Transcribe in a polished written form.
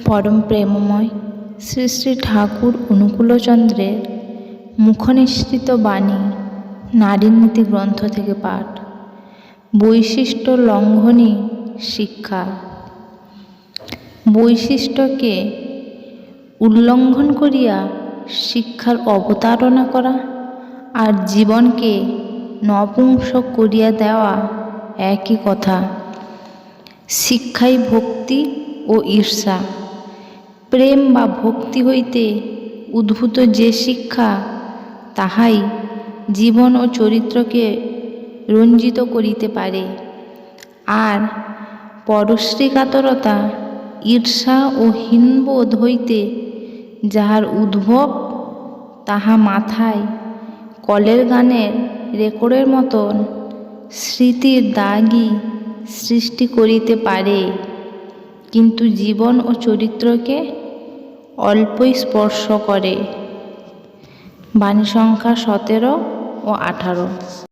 পরম প্রেমময় শ্রী শ্রী ঠাকুর অনুকূলচন্দ্রের মুখনিসৃত বাণী নারী নীতি গ্রন্থ থেকে পাঠ। বৈশিষ্ট্য লঙ্ঘনী শিক্ষা। বৈশিষ্ট্যকে উল্লঙ্ঘন করিয়া শিক্ষার অবতারণা করা আর জীবনকে নপুংসক করিয়া দেওয়া একই কথা। শিক্ষাই ভক্তি ও ঈর্ষা, প্রেম বা ভক্তি হইতে উদ্ভূত যে শিক্ষা, তাহাই জীবন ও চরিত্রকে রঞ্জিত করিতে পারে। আর পরশ্রীকাতরতা, ঈর্ষা ও হীনবোধ হইতে যাহার উদ্ভব, তাহা মাথায় কলের গানের রেকর্ডের মতন স্মৃতির দাগই সৃষ্টি করিতে পারে, কিন্তু জীবন ও চরিত্রকে অল্পই স্পর্শ করে। বাণী সংখ্যা 17 ও 18।